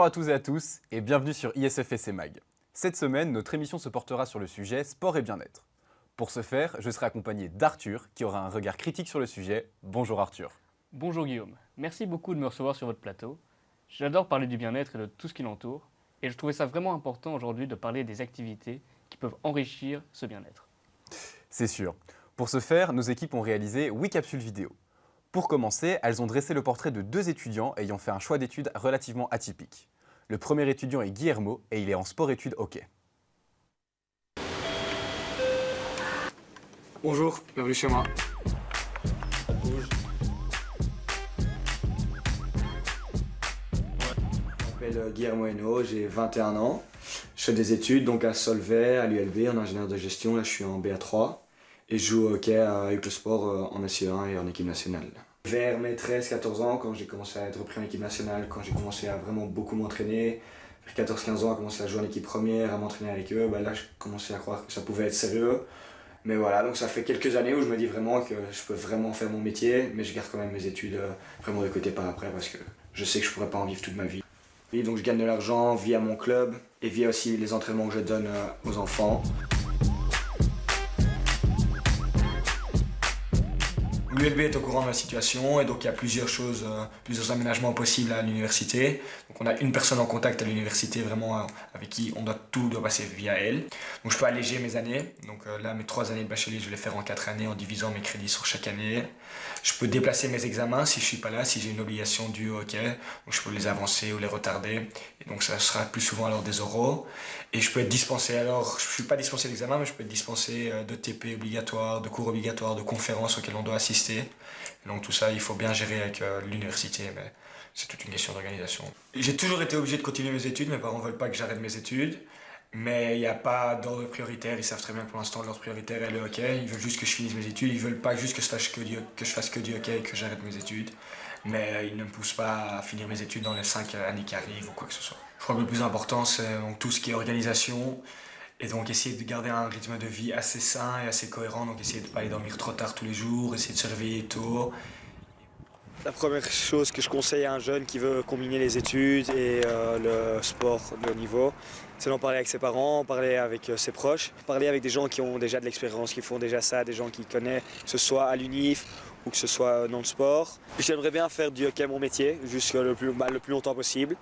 Bonjour à tous et à tous et bienvenue sur ISFSC Mag. Cette semaine, notre émission se portera sur le sujet sport et bien-être. Pour ce faire, je serai accompagné d'Arthur qui aura un regard critique sur le sujet. Bonjour Arthur. Bonjour Guillaume, merci beaucoup de me recevoir sur votre plateau. J'adore parler du bien-être et de tout ce qui l'entoure et je trouvais ça vraiment important aujourd'hui de parler des activités qui peuvent enrichir ce bien-être. C'est sûr. Pour ce faire, nos équipes ont réalisé 8 capsules vidéo. Pour commencer, elles ont dressé le portrait de 2 étudiants ayant fait un choix d'études relativement atypique. Le premier étudiant est Guillermo et il est en sport-études hockey. Bonjour, bienvenue chez moi. Je m'appelle Guillermo Hainaut, j'ai 21 ans. Je fais des études donc à Solvay, à l'ULB, en ingénieur de gestion. Là, je suis en BA3 et je joue au hockey avec le sport en SE1 et en équipe nationale. Vers mes 13-14 ans, quand j'ai commencé à être repris en équipe nationale, quand j'ai commencé à vraiment beaucoup m'entraîner, vers 14-15 ans, à commencer à jouer en équipe première, à m'entraîner avec eux, là, je commençais à croire que ça pouvait être sérieux. Mais voilà, donc ça fait quelques années où je me dis vraiment que je peux vraiment faire mon métier, mais je garde quand même mes études vraiment de côté par après parce que je sais que je pourrais pas en vivre toute ma vie. Et donc je gagne de l'argent via mon club et via aussi les entraînements que je donne aux enfants. L'ULB est au courant de la situation et donc il y a plusieurs choses, plusieurs aménagements possibles à l'université. Donc on a une personne en contact à l'université vraiment avec qui tout doit passer via elle. Donc je peux alléger mes années. Donc là mes 3 années de bachelier je vais les faire en 4 années en divisant mes crédits sur chaque année. Je peux déplacer mes examens si je suis pas là, si j'ai une obligation due au hockey. Donc je peux les avancer ou les retarder. Et donc ça sera plus souvent alors des oraux. Et je peux être dispensé, alors je ne suis pas dispensé d'examen, mais je peux être dispensé de TP obligatoire, de cours obligatoires, de conférences auxquelles on doit assister. Et donc tout ça, il faut bien gérer avec l'université, mais c'est toute une question d'organisation. J'ai toujours été obligé de continuer mes études, mes parents ne veulent pas que j'arrête mes études, mais il n'y a pas d'ordre prioritaire, ils savent très bien que pour l'instant l'ordre prioritaire est le hockey, ils veulent juste que je finisse mes études, ils ne veulent pas juste que je fasse que du hockey et que j'arrête mes études, mais ils ne me poussent pas à finir mes études dans les 5 années qui arrivent ou quoi que ce soit. Je crois que le plus important c'est donc tout ce qui est organisation et donc essayer de garder un rythme de vie assez sain et assez cohérent, donc essayer de ne pas aller dormir trop tard tous les jours, essayer de se réveiller tôt. La première chose que je conseille à un jeune qui veut combiner les études et le sport de haut niveau, c'est d'en parler avec ses parents, parler avec ses proches, parler avec des gens qui ont déjà de l'expérience, qui font déjà ça, des gens qui connaissent, que ce soit à l'UNIF ou que ce soit dans le sport. J'aimerais bien faire du hockey mon métier, jusqu'à le plus longtemps possible.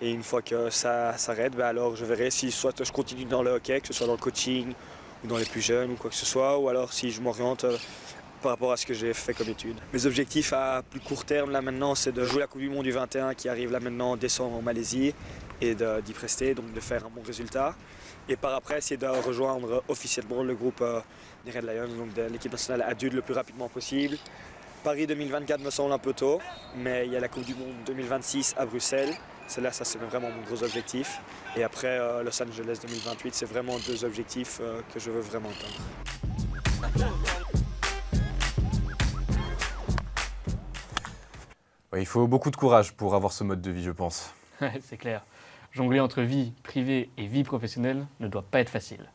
Et une fois que ça s'arrête, alors je verrai si soit je continue dans le hockey, que ce soit dans le coaching ou dans les plus jeunes ou quoi que ce soit, ou alors si je m'oriente par rapport à ce que j'ai fait comme étude. Mes objectifs à plus court terme là maintenant, c'est de jouer la Coupe du Monde du 21 qui arrive là maintenant en décembre en Malaisie et d'y prester, donc de faire un bon résultat. Et par après, c'est de rejoindre officiellement le groupe des Red Lions, donc de l'équipe nationale adulte le plus rapidement possible. Paris 2024 me semble un peu tôt, mais il y a la Coupe du Monde 2026 à Bruxelles. Celle-là, ça c'est vraiment mon gros objectif. Et après, Los Angeles 2028, c'est vraiment 2 objectifs que je veux vraiment atteindre. Ouais, il faut beaucoup de courage pour avoir ce mode de vie, je pense. C'est clair, jongler entre vie privée et vie professionnelle ne doit pas être facile.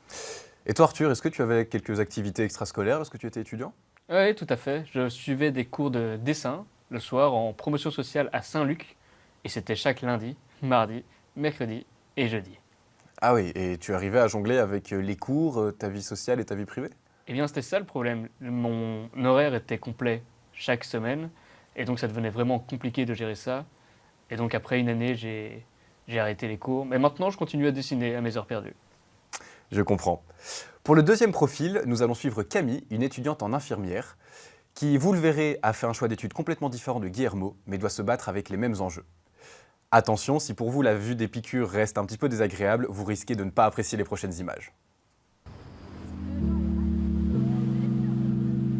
Et toi Arthur, est-ce que tu avais quelques activités extrascolaires lorsque tu étais étudiant? Oui, tout à fait. Je suivais des cours de dessin le soir en promotion sociale à Saint-Luc et c'était chaque lundi, mardi, mercredi et jeudi. Ah oui, et tu arrivais à jongler avec les cours, ta vie sociale et ta vie privée? Eh bien, c'était ça le problème. Mon horaire était complet chaque semaine et donc ça devenait vraiment compliqué de gérer ça. Et donc après une année, j'ai arrêté les cours. Mais maintenant, je continue à dessiner à mes heures perdues. Je comprends. Pour le deuxième profil, nous allons suivre Camille, une étudiante en infirmière, qui, vous le verrez, a fait un choix d'études complètement différent de Guillermo, mais doit se battre avec les mêmes enjeux. Attention, si pour vous la vue des piqûres reste un petit peu désagréable, vous risquez de ne pas apprécier les prochaines images.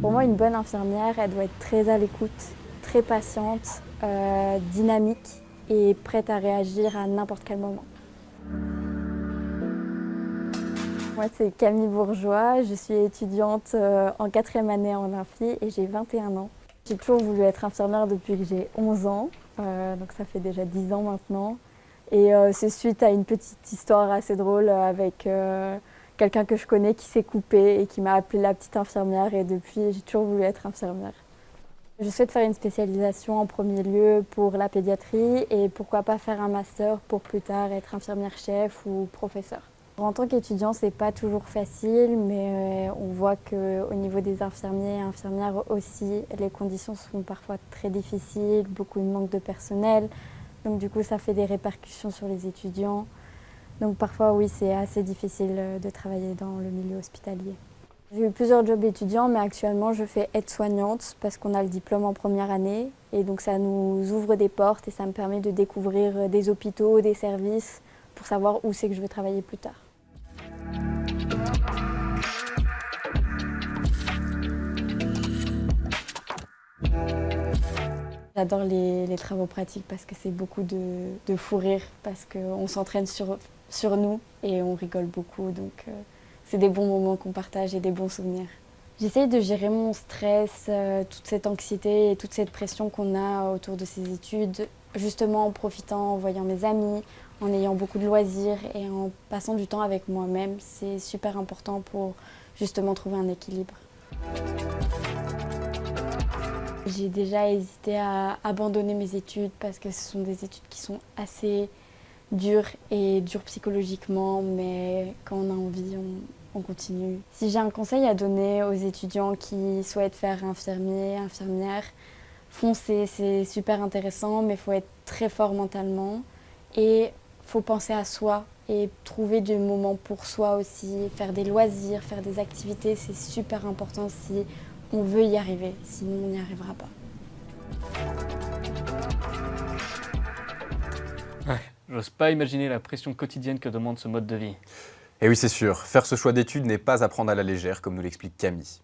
Pour moi, une bonne infirmière, elle doit être très à l'écoute, très patiente, dynamique et prête à réagir à n'importe quel moment. Moi, c'est Camille Bourgeois, je suis étudiante en 4e année en infi et j'ai 21 ans. J'ai toujours voulu être infirmière depuis que j'ai 11 ans, donc ça fait déjà 10 ans maintenant. Et c'est suite à une petite histoire assez drôle avec quelqu'un que je connais qui s'est coupé et qui m'a appelée la petite infirmière et depuis j'ai toujours voulu être infirmière. Je souhaite faire une spécialisation en premier lieu pour la pédiatrie et pourquoi pas faire un master pour plus tard être infirmière-chef ou professeur. En tant qu'étudiant, c'est pas toujours facile, mais on voit qu'au niveau des infirmiers et infirmières aussi, les conditions sont parfois très difficiles, beaucoup de manque de personnel. Donc du coup, ça fait des répercussions sur les étudiants. Donc parfois, oui, c'est assez difficile de travailler dans le milieu hospitalier. J'ai eu plusieurs jobs étudiants, mais actuellement, je fais aide-soignante parce qu'on a le diplôme en première année. Et donc ça nous ouvre des portes et ça me permet de découvrir des hôpitaux, des services, pour savoir où c'est que je veux travailler plus tard. J'adore les travaux pratiques parce que c'est beaucoup de fou rire, parce qu'on s'entraîne sur nous et on rigole beaucoup. Donc c'est des bons moments qu'on partage et des bons souvenirs. J'essaye de gérer mon stress, toute cette anxiété et toute cette pression qu'on a autour de ces études, justement en profitant, en voyant mes amis, en ayant beaucoup de loisirs et en passant du temps avec moi-même. C'est super important pour justement trouver un équilibre. J'ai déjà hésité à abandonner mes études parce que ce sont des études qui sont assez dures et dures psychologiquement, mais quand on a envie, on continue. Si j'ai un conseil à donner aux étudiants qui souhaitent faire infirmier, infirmière, foncez, c'est super intéressant, mais il faut être très fort mentalement et il faut penser à soi et trouver du moment pour soi aussi, faire des loisirs, faire des activités, c'est super important si on veut y arriver, sinon on n'y arrivera pas. J'ose pas imaginer la pression quotidienne que demande ce mode de vie. Et oui, c'est sûr, faire ce choix d'études n'est pas à prendre à la légère, comme nous l'explique Camille.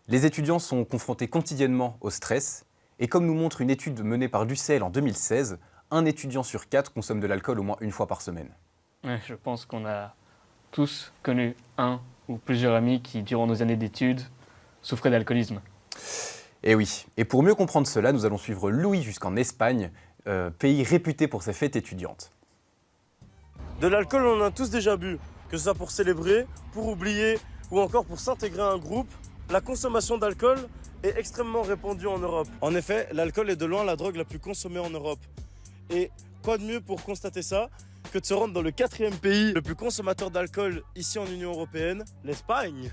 Les étudiants sont confrontés quotidiennement au stress, et comme nous montre une étude menée par l'UCL en 2016, un étudiant sur 4 consomme de l'alcool au moins une fois par semaine. Ouais, je pense qu'on a tous connu un ou plusieurs amis qui, durant nos années d'études, souffraient d'alcoolisme. Et oui, et pour mieux comprendre cela, nous allons suivre Louis jusqu'en Espagne, pays réputé pour ses fêtes étudiantes. De l'alcool, on en a tous déjà bu, que ce soit pour célébrer, pour oublier ou encore pour s'intégrer à un groupe. La consommation d'alcool est extrêmement répandue en Europe. En effet, l'alcool est de loin la drogue la plus consommée en Europe. Et quoi de mieux pour constater ça que de se rendre dans le 4e pays le plus consommateur d'alcool ici en Union Européenne, l'Espagne.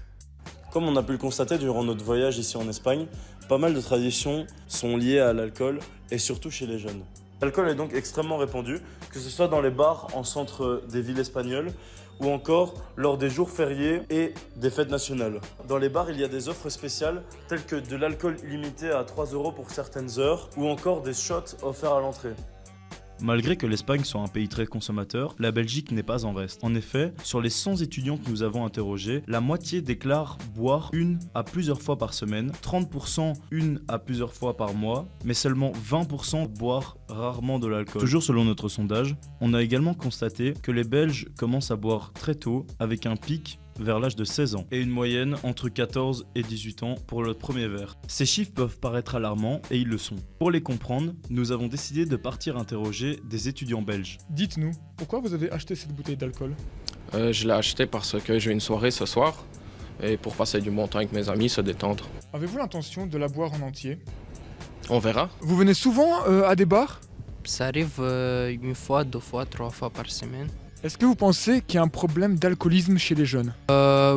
Comme on a pu le constater durant notre voyage ici en Espagne, pas mal de traditions sont liées à l'alcool et surtout chez les jeunes. L'alcool est donc extrêmement répandu, que ce soit dans les bars en centre des villes espagnoles ou encore lors des jours fériés et des fêtes nationales. Dans les bars, il y a des offres spéciales telles que de l'alcool illimité à 3 € pour certaines heures ou encore des shots offerts à l'entrée. Malgré que l'Espagne soit un pays très consommateur, la Belgique n'est pas en reste. En effet, sur les 100 étudiants que nous avons interrogés, la moitié déclarent boire une à plusieurs fois par semaine, 30% une à plusieurs fois par mois, mais seulement 20% boivent rarement de l'alcool. Toujours selon notre sondage, on a également constaté que les Belges commencent à boire très tôt, avec un pic vers l'âge de 16 ans et une moyenne entre 14 et 18 ans pour le premier verre. Ces chiffres peuvent paraître alarmants et ils le sont. Pour les comprendre, nous avons décidé de partir interroger des étudiants belges. Dites-nous, pourquoi vous avez acheté cette bouteille d'alcool ? Je l'ai acheté parce que j'ai une soirée ce soir et pour passer du bon temps avec mes amis, se détendre. Avez-vous l'intention de la boire en entier ? On verra. Vous venez souvent à des bars ? Ça arrive une fois, 2 fois, 3 fois par semaine. Est-ce que vous pensez qu'il y a un problème d'alcoolisme chez les jeunes ?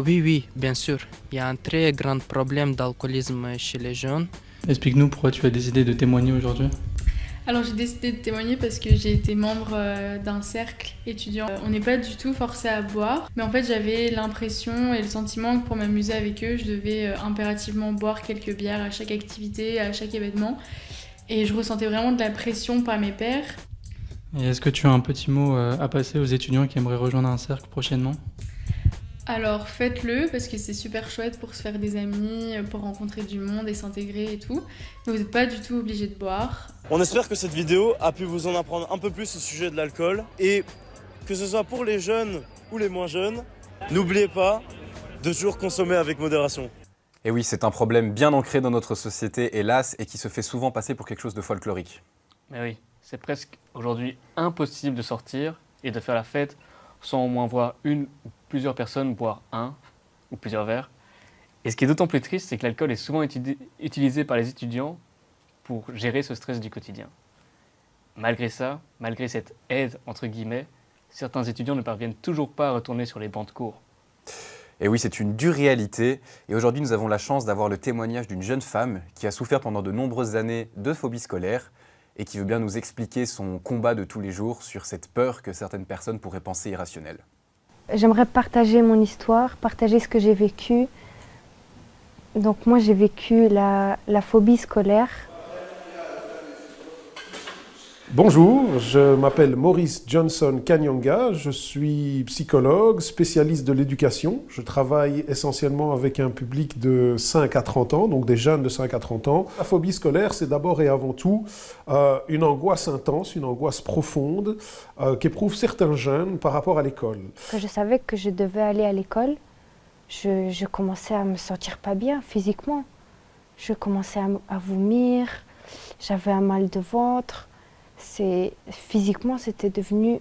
Oui, bien sûr. Il y a un très grand problème d'alcoolisme chez les jeunes. Explique-nous pourquoi tu as décidé de témoigner aujourd'hui. Alors j'ai décidé de témoigner parce que j'ai été membre d'un cercle étudiant. On n'est pas du tout forcé à boire, mais en fait j'avais l'impression et le sentiment que pour m'amuser avec eux, je devais impérativement boire quelques bières à chaque activité, à chaque événement. Et je ressentais vraiment de la pression par mes pairs. Et est-ce que tu as un petit mot à passer aux étudiants qui aimeraient rejoindre un cercle prochainement ? Alors faites-le parce que c'est super chouette pour se faire des amis, pour rencontrer du monde et s'intégrer et tout. Mais vous n'êtes pas du tout obligé de boire. On espère que cette vidéo a pu vous en apprendre un peu plus au sujet de l'alcool et que ce soit pour les jeunes ou les moins jeunes, n'oubliez pas de toujours consommer avec modération. Et oui, c'est un problème bien ancré dans notre société, hélas, et qui se fait souvent passer pour quelque chose de folklorique. Mais oui, c'est presque aujourd'hui impossible de sortir et de faire la fête sans au moins voir une ou plusieurs personnes boire un ou plusieurs verres. Et ce qui est d'autant plus triste, c'est que l'alcool est souvent utilisé par les étudiants pour gérer ce stress du quotidien. Malgré ça, malgré cette aide, entre guillemets, certains étudiants ne parviennent toujours pas à retourner sur les bancs de cours. Et oui, c'est une dure réalité. Et aujourd'hui, nous avons la chance d'avoir le témoignage d'une jeune femme qui a souffert pendant de nombreuses années de phobie scolaire et qui veut bien nous expliquer son combat de tous les jours sur cette peur que certaines personnes pourraient penser irrationnelle. J'aimerais partager mon histoire, partager ce que j'ai vécu. Donc moi, j'ai vécu la phobie scolaire. Bonjour, je m'appelle Maurice Johnson Kanyonga, je suis psychologue, spécialiste de l'éducation. Je travaille essentiellement avec un public de 5 à 30 ans, donc des jeunes de 5 à 30 ans. La phobie scolaire, c'est d'abord et avant tout une angoisse intense, une angoisse profonde qu'éprouvent certains jeunes par rapport à l'école. Quand je savais que je devais aller à l'école, je commençais à me sentir pas bien physiquement. Je commençais à vomir, j'avais un mal de ventre. Physiquement, c'était devenu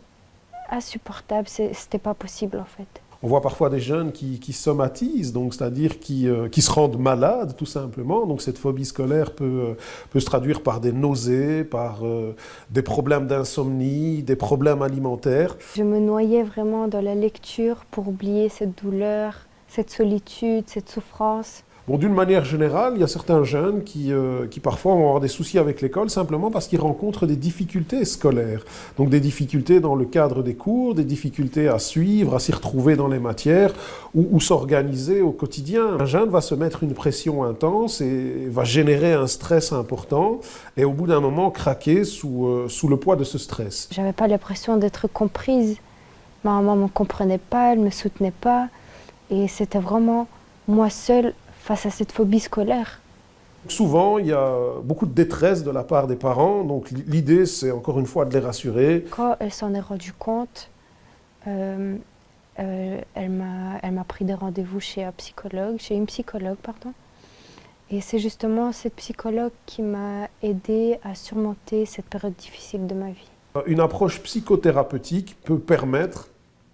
insupportable, c'était pas possible en fait. On voit parfois des jeunes qui somatisent, donc c'est-à-dire qui se rendent malades tout simplement. Donc cette phobie scolaire peut se traduire par des nausées, par des problèmes d'insomnie, des problèmes alimentaires. Je me noyais vraiment dans la lecture pour oublier cette douleur, cette solitude, cette souffrance. Bon, d'une manière générale, il y a certains jeunes qui parfois vont avoir des soucis avec l'école simplement parce qu'ils rencontrent des difficultés scolaires. Donc des difficultés dans le cadre des cours, des difficultés à suivre, à s'y retrouver dans les matières ou s'organiser au quotidien. Un jeune va se mettre une pression intense et va générer un stress important et au bout d'un moment craquer sous le poids de ce stress. J'avais pas l'impression d'être comprise. Ma maman ne me comprenait pas, elle ne me soutenait pas et c'était vraiment moi seule face à cette phobie scolaire. Souvent, il y a beaucoup de détresse de la part des parents, donc l'idée, c'est encore une fois de les rassurer. Quand elle s'en est rendue compte, elle m'a pris des rendez-vous chez une psychologue, pardon. Et c'est justement cette psychologue qui m'a aidée à surmonter cette période difficile de ma vie. Une approche psychothérapeutique peut permettre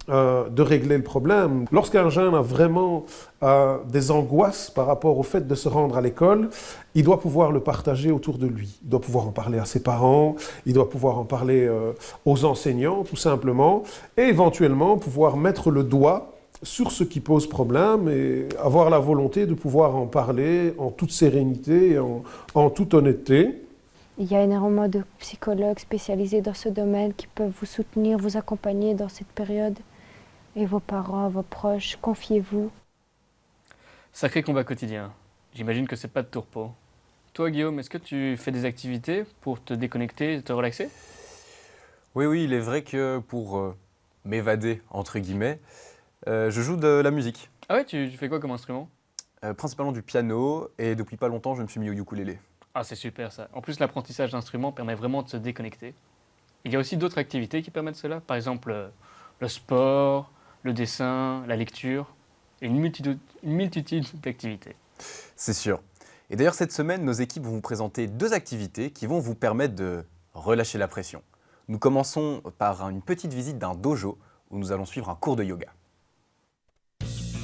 de régler le problème. Lorsqu'un jeune a vraiment des angoisses par rapport au fait de se rendre à l'école, il doit pouvoir le partager autour de lui. Il doit pouvoir en parler à ses parents, il doit pouvoir en parler aux enseignants, tout simplement, et éventuellement pouvoir mettre le doigt sur ce qui pose problème et avoir la volonté de pouvoir en parler en toute sérénité et en toute honnêteté. Il y a énormément de psychologues spécialisés dans ce domaine qui peuvent vous soutenir, vous accompagner dans cette période. Et vos parents, vos proches, confiez-vous. Sacré combat quotidien. J'imagine que c'est pas de tout repos. Toi, Guillaume, est-ce que tu fais des activités pour te déconnecter et te relaxer ? Oui, il est vrai que pour m'évader, entre guillemets, je joue de la musique. Ah ouais, tu fais quoi comme instrument ? Principalement du piano et depuis pas longtemps, je me suis mis au ukulélé. Ah, c'est super ça. En plus, l'apprentissage d'instruments permet vraiment de se déconnecter. Il y a aussi d'autres activités qui permettent cela. Par exemple, le sport, le dessin, la lecture, et une multitude d'activités. C'est sûr. Et d'ailleurs, cette semaine, nos équipes vont vous présenter 2 activités qui vont vous permettre de relâcher la pression. Nous commençons par une petite visite d'un dojo où nous allons suivre un cours de yoga.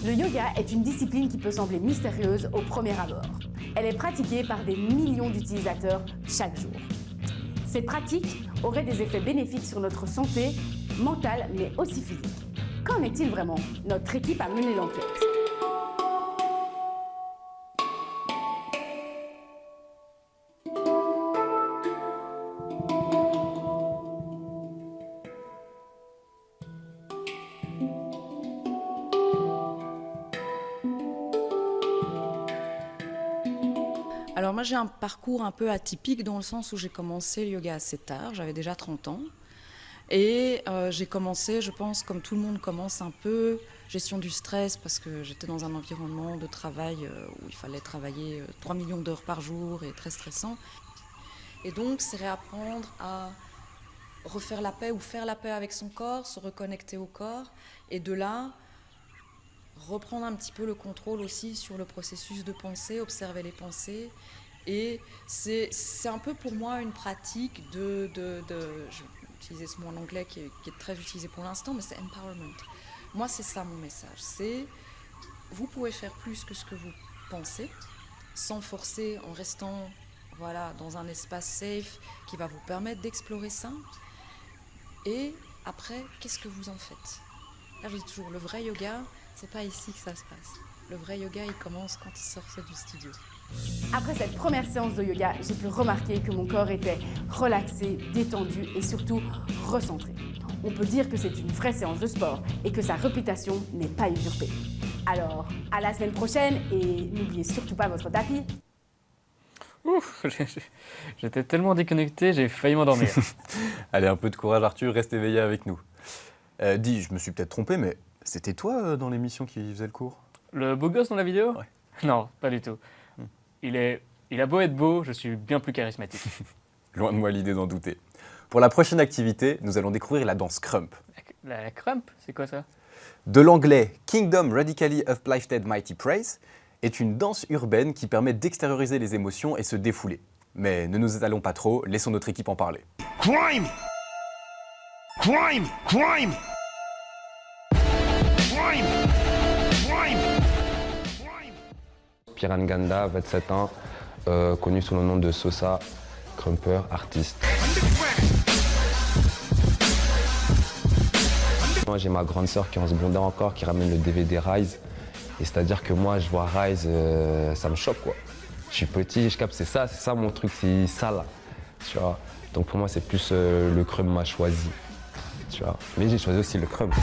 Le yoga est une discipline qui peut sembler mystérieuse au premier abord. Elle est pratiquée par des millions d'utilisateurs chaque jour. Cette pratique aurait des effets bénéfiques sur notre santé mentale, mais aussi physique. Qu'en est-il vraiment ? Notre équipe a mené l'enquête. Alors moi j'ai un parcours un peu atypique dans le sens où j'ai commencé le yoga assez tard, j'avais déjà 30 ans. Et j'ai commencé, je pense, comme tout le monde commence un peu, gestion du stress, parce que j'étais dans un environnement de travail où il fallait travailler 3 millions d'heures par jour et très stressant. Et donc c'est réapprendre à refaire la paix ou faire la paix avec son corps, se reconnecter au corps, et de là reprendre un petit peu le contrôle aussi sur le processus de pensée, observer les pensées. Et c'est un peu pour moi une pratique je vais utiliser ce mot en anglais qui est très utilisé pour l'instant, mais c'est empowerment. Moi, c'est ça mon message. C'est vous pouvez faire plus que ce que vous pensez, sans forcer, en restant voilà, dans un espace safe qui va vous permettre d'explorer ça. Et après, qu'est-ce que vous en faites? Là, je dis toujours, le vrai yoga, c'est pas ici que ça se passe. Le vrai yoga, il commence quand il sort du studio. Après cette première séance de yoga, j'ai pu remarquer que mon corps était relaxé, détendu et surtout recentré. On peut dire que c'est une vraie séance de sport et que sa réputation n'est pas usurpée. Alors, à la semaine prochaine et n'oubliez surtout pas votre tapis. Ouf, j'étais tellement déconnecté, j'ai failli m'endormir. Allez, un peu de courage Arthur, reste éveillé avec nous. Dis, je me suis peut-être trompé, mais c'était toi dans l'émission qui faisait le cours? Le beau gosse dans la vidéo? Ouais. Non, pas du tout. Il a beau être beau, je suis bien plus charismatique. Loin de moi l'idée d'en douter. Pour la prochaine activité, nous allons découvrir la danse Krump. La crump, c'est quoi ça? De l'anglais Kingdom Radically Uplifted Mighty Praise est une danse urbaine qui permet d'extérioriser les émotions et se défouler. Mais ne nous étalons pas trop, laissons notre équipe en parler. Crime! Crime! Crime! Crime! Crime! Piranganda, 27 ans, connu sous le nom de Sosa, crumper, artiste. Moi j'ai ma grande sœur qui est en secondaire encore, qui ramène le DVD Rise. Et c'est-à-dire que moi je vois Rise, ça me choque quoi. Je suis petit, je capte, c'est ça mon truc, c'est ça là. Tu vois. Donc pour moi c'est plus le crump m'a choisi. Tu vois. Mais j'ai choisi aussi le crump.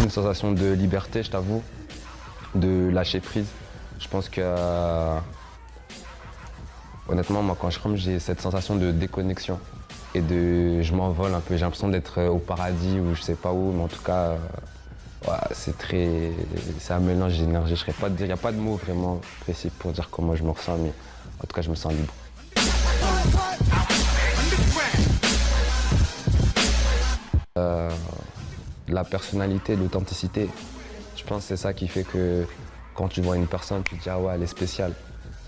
Une sensation de liberté, je t'avoue, de lâcher prise. Je pense que, honnêtement, moi, quand je crump, j'ai cette sensation de déconnexion et je m'envole un peu. J'ai l'impression d'être au paradis ou je sais pas où, mais en tout cas, ouais, c'est un mélange d'énergie. Je ne saurais pas te dire, il n'y a pas de mots vraiment précis pour dire comment je me ressens, mais en tout cas, je me sens libre. La personnalité, l'authenticité, je pense que c'est ça qui fait que quand tu vois une personne, tu te dis ah ouais, elle est spéciale.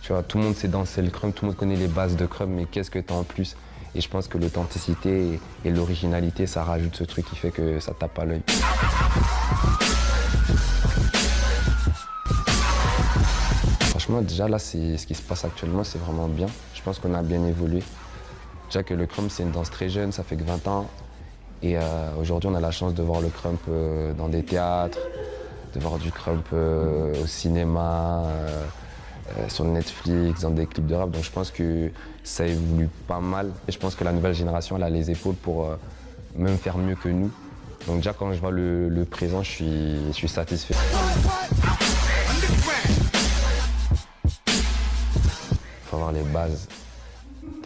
Tu vois, tout le monde sait danser le crump, tout le monde connaît les bases de crump, mais qu'est-ce que tu as en plus? Et je pense que l'authenticité et l'originalité, ça rajoute ce truc qui fait que ça tape à l'œil. Franchement, déjà là, ce qui se passe actuellement, c'est vraiment bien. Je pense qu'on a bien évolué. Déjà que le crump, c'est une danse très jeune, ça fait que 20 ans. Et aujourd'hui, on a la chance de voir le crump dans des théâtres, de voir du crump au cinéma, sur Netflix, dans des clips de rap. Donc je pense que ça évolue pas mal. Et je pense que la nouvelle génération, elle a les épaules pour même faire mieux que nous. Donc déjà, quand je vois le présent, je suis satisfait. Il faut avoir les bases,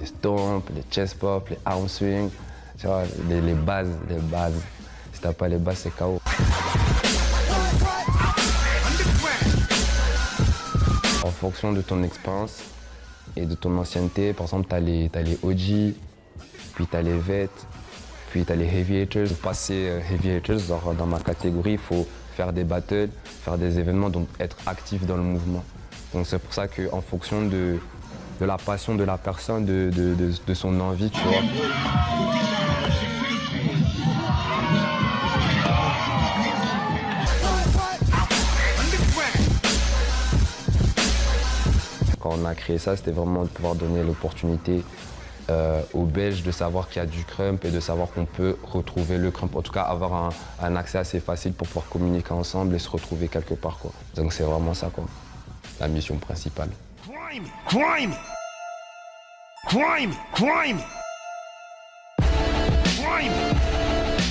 les stomps, les chest pop, les arm swing. Tu vois, les bases. Si t'as pas les bases, c'est KO. En fonction de ton expérience et de ton ancienneté, par exemple, t'as les OG, puis t'as les vets, puis t'as les heavy hitters. Pour passer heavy hitters, dans ma catégorie, il faut faire des battles, faire des événements, donc être actif dans le mouvement. Donc c'est pour ça qu'en fonction de la passion de la personne, de son envie, tu vois. Quand on a créé ça, c'était vraiment de pouvoir donner l'opportunité aux Belges de savoir qu'il y a du crump et de savoir qu'on peut retrouver le crump. En tout cas, avoir un accès assez facile pour pouvoir communiquer ensemble et se retrouver quelque part, quoi. Donc c'est vraiment ça, quoi, la mission principale. Crime! Crime! Crime! Crime! Crime!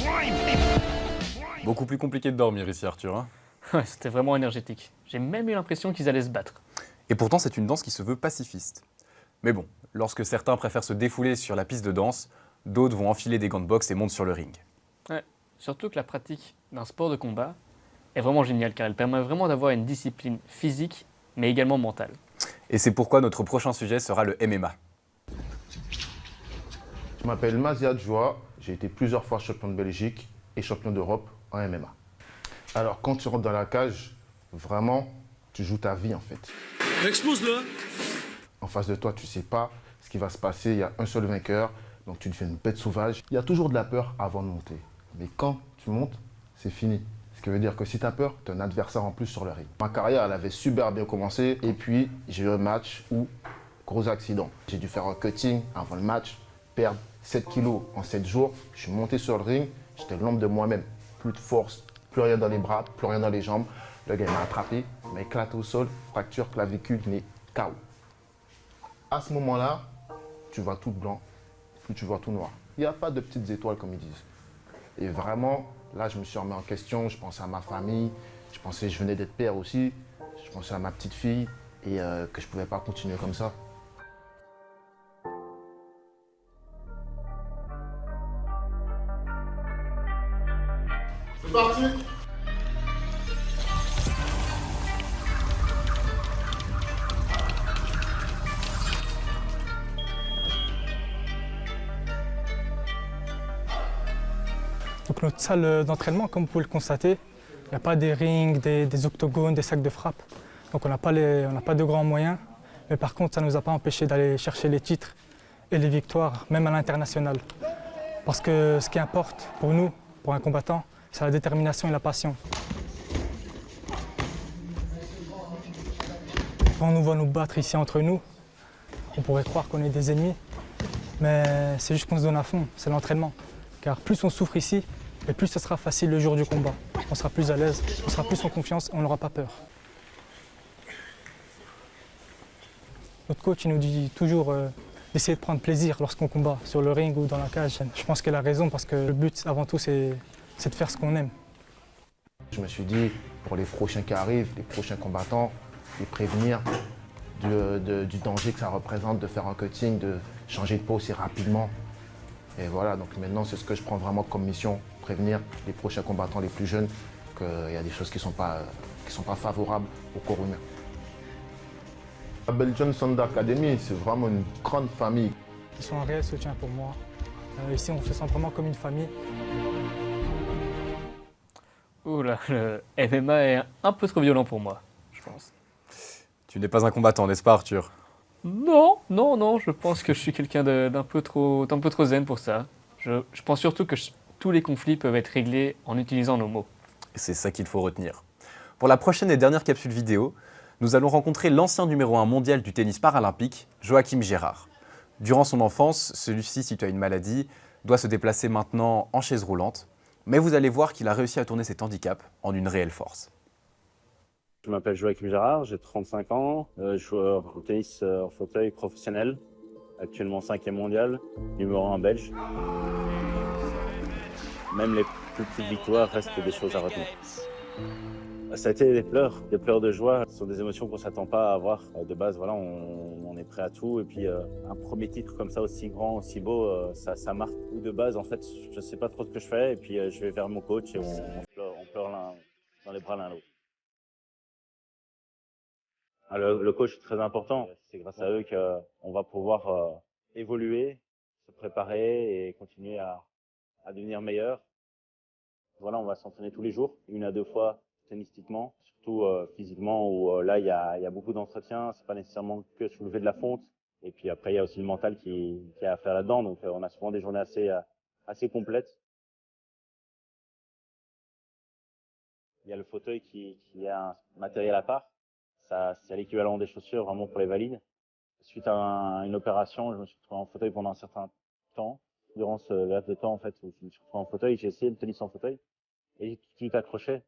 Crime! Beaucoup plus compliqué de dormir ici, Arthur. Hein. Ouais, c'était vraiment énergétique. J'ai même eu l'impression qu'ils allaient se battre. Et pourtant, c'est une danse qui se veut pacifiste. Mais bon, lorsque certains préfèrent se défouler sur la piste de danse, d'autres vont enfiler des gants de boxe et montent sur le ring. Ouais, surtout que la pratique d'un sport de combat est vraiment géniale car elle permet vraiment d'avoir une discipline physique mais également mentale. Et c'est pourquoi notre prochain sujet sera le MMA. Je m'appelle Maziad Joua, j'ai été plusieurs fois champion de Belgique et champion d'Europe en MMA. Alors quand tu rentres dans la cage, vraiment, tu joues ta vie en fait. Expose-le! En face de toi, tu ne sais pas ce qui va se passer, il y a un seul vainqueur, donc tu deviens une bête sauvage. Il y a toujours de la peur avant de monter. Mais quand tu montes, c'est fini. qui veut dire que si tu as peur, tu as un adversaire en plus sur le ring. Ma carrière, elle avait super bien commencé et puis j'ai eu un match où, gros accident. J'ai dû faire un cutting avant le match, perdre 7 kilos en 7 jours. Je suis monté sur le ring, j'étais l'ombre de moi-même. Plus de force, plus rien dans les bras, plus rien dans les jambes. Le gars m'a attrapé, m'a éclaté au sol, fracture clavicule, nez, KO. À ce moment-là, tu vois tout blanc, puis tu vois tout noir. Il n'y a pas de petites étoiles comme ils disent. Et vraiment, là, je me suis remis en question, je pensais à ma famille, je venais d'être père aussi, je pensais à ma petite fille et que je ne pouvais pas continuer comme ça. C'est parti. Donc notre salle d'entraînement, comme vous pouvez le constater, il n'y a pas des rings, des octogones, des sacs de frappe. Donc on n'a pas de grands moyens. Mais par contre, ça ne nous a pas empêché d'aller chercher les titres et les victoires, même à l'international. Parce que ce qui importe pour nous, pour un combattant, c'est la détermination et la passion. Quand on nous voit nous battre ici entre nous, on pourrait croire qu'on est des ennemis. Mais c'est juste qu'on se donne à fond, c'est l'entraînement. Car plus on souffre ici, et plus ce sera facile le jour du combat. On sera plus à l'aise, on sera plus en confiance et on n'aura pas peur. Notre coach il nous dit toujours d'essayer de prendre plaisir lorsqu'on combat, sur le ring ou dans la cage. Je pense qu'elle a raison parce que le but avant tout c'est de faire ce qu'on aime. Je me suis dit, pour les prochains qui arrivent, les prochains combattants, les prévenir du danger que ça représente de faire un cutting, de changer de peau aussi rapidement. Et voilà, donc maintenant c'est ce que je prends vraiment comme mission, prévenir les prochains combattants les plus jeunes qu'il y a des choses qui sont pas favorables au corps humain. La Belgian Sound Academy, c'est vraiment une grande famille. Ils sont un réel soutien pour moi. Ici on se sent vraiment comme une famille. Oula, le MMA est un peu trop violent pour moi, je pense. Tu n'es pas un combattant, n'est-ce pas Arthur? Non, je pense que je suis quelqu'un d'un peu trop zen pour ça. Je pense surtout que tous les conflits peuvent être réglés en utilisant nos mots. Et c'est ça qu'il faut retenir. Pour la prochaine et dernière capsule vidéo, nous allons rencontrer l'ancien numéro 1 mondial du tennis paralympique, Joachim Gérard. Durant son enfance, celui-ci, suite à une maladie, doit se déplacer maintenant en chaise roulante. Mais vous allez voir qu'il a réussi à tourner cet handicap en une réelle force. Je m'appelle Joachim Gérard, j'ai 35 ans, joueur de tennis en fauteuil professionnel, actuellement 5e mondial, numéro 1 belge. Même les plus petites victoires restent des choses à retenir. Ça a été des pleurs de joie. Ce sont des émotions qu'on ne s'attend pas à avoir. De base, voilà, on est prêt à tout. Et puis, un premier titre comme ça, aussi grand, aussi beau, ça marque. Ou de base, en fait, je ne sais pas trop ce que je fais. Et puis, je vais vers mon coach et on pleure dans les bras l'un l'autre. Le coach est très important. C'est grâce à eux qu'on va pouvoir évoluer, se préparer et continuer à devenir meilleur. Voilà, on va s'entraîner tous les jours, 1 à 2 fois tennistiquement, surtout physiquement où là il y a beaucoup d'entretien. C'est pas nécessairement que soulever de la fonte. Et puis après il y a aussi le mental qui a à faire là-dedans. Donc on a souvent des journées assez complètes. Il y a le fauteuil qui a un matériel à part. Ça, c'est l'équivalent des chaussures vraiment pour les valides. Suite à une opération, je me suis retrouvé en fauteuil pendant un certain temps. Durant ce laps de temps, en fait, où je me suis retrouvé en fauteuil, j'ai essayé le tennis en fauteuil et j'ai tout de suite accroché.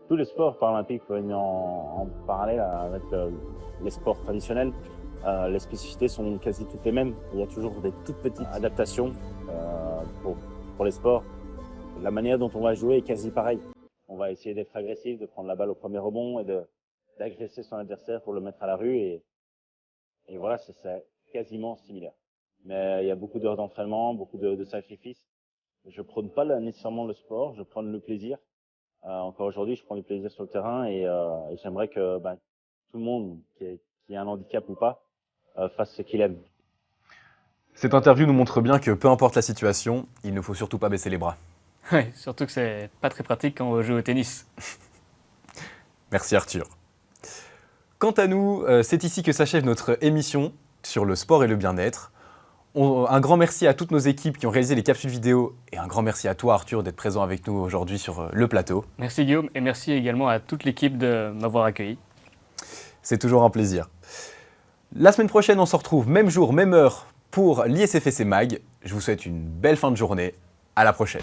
Tous les sports paralympiques peuvent venir en parallèle avec les sports traditionnels. Les spécificités sont quasi toutes les mêmes. Il y a toujours des toutes petites adaptations pour les sports. La manière dont on va jouer est quasi pareille. On va essayer d'être agressif, de prendre la balle au premier rebond et d'agresser son adversaire pour le mettre à la rue. Et voilà, c'est quasiment similaire. Mais il y a beaucoup d'heures d'entraînement, beaucoup de sacrifices. Je prône pas nécessairement le sport, je prône le plaisir. Encore aujourd'hui, je prends du plaisir sur le terrain et j'aimerais que tout le monde, qui a un handicap ou pas, fasse ce qu'il aime. Cette interview nous montre bien que peu importe la situation, il ne faut surtout pas baisser les bras. Ouais, surtout que c'est pas très pratique quand on joue au tennis. Merci Arthur. Quant à nous, c'est ici que s'achève notre émission sur le sport et le bien-être. Un grand merci à toutes nos équipes qui ont réalisé les capsules vidéo et un grand merci à toi Arthur d'être présent avec nous aujourd'hui sur le plateau. Merci Guillaume et merci également à toute l'équipe de m'avoir accueilli. C'est toujours un plaisir. La semaine prochaine, on se retrouve même jour, même heure pour l'ISFSC Mag. Je vous souhaite une belle fin de journée. À la prochaine.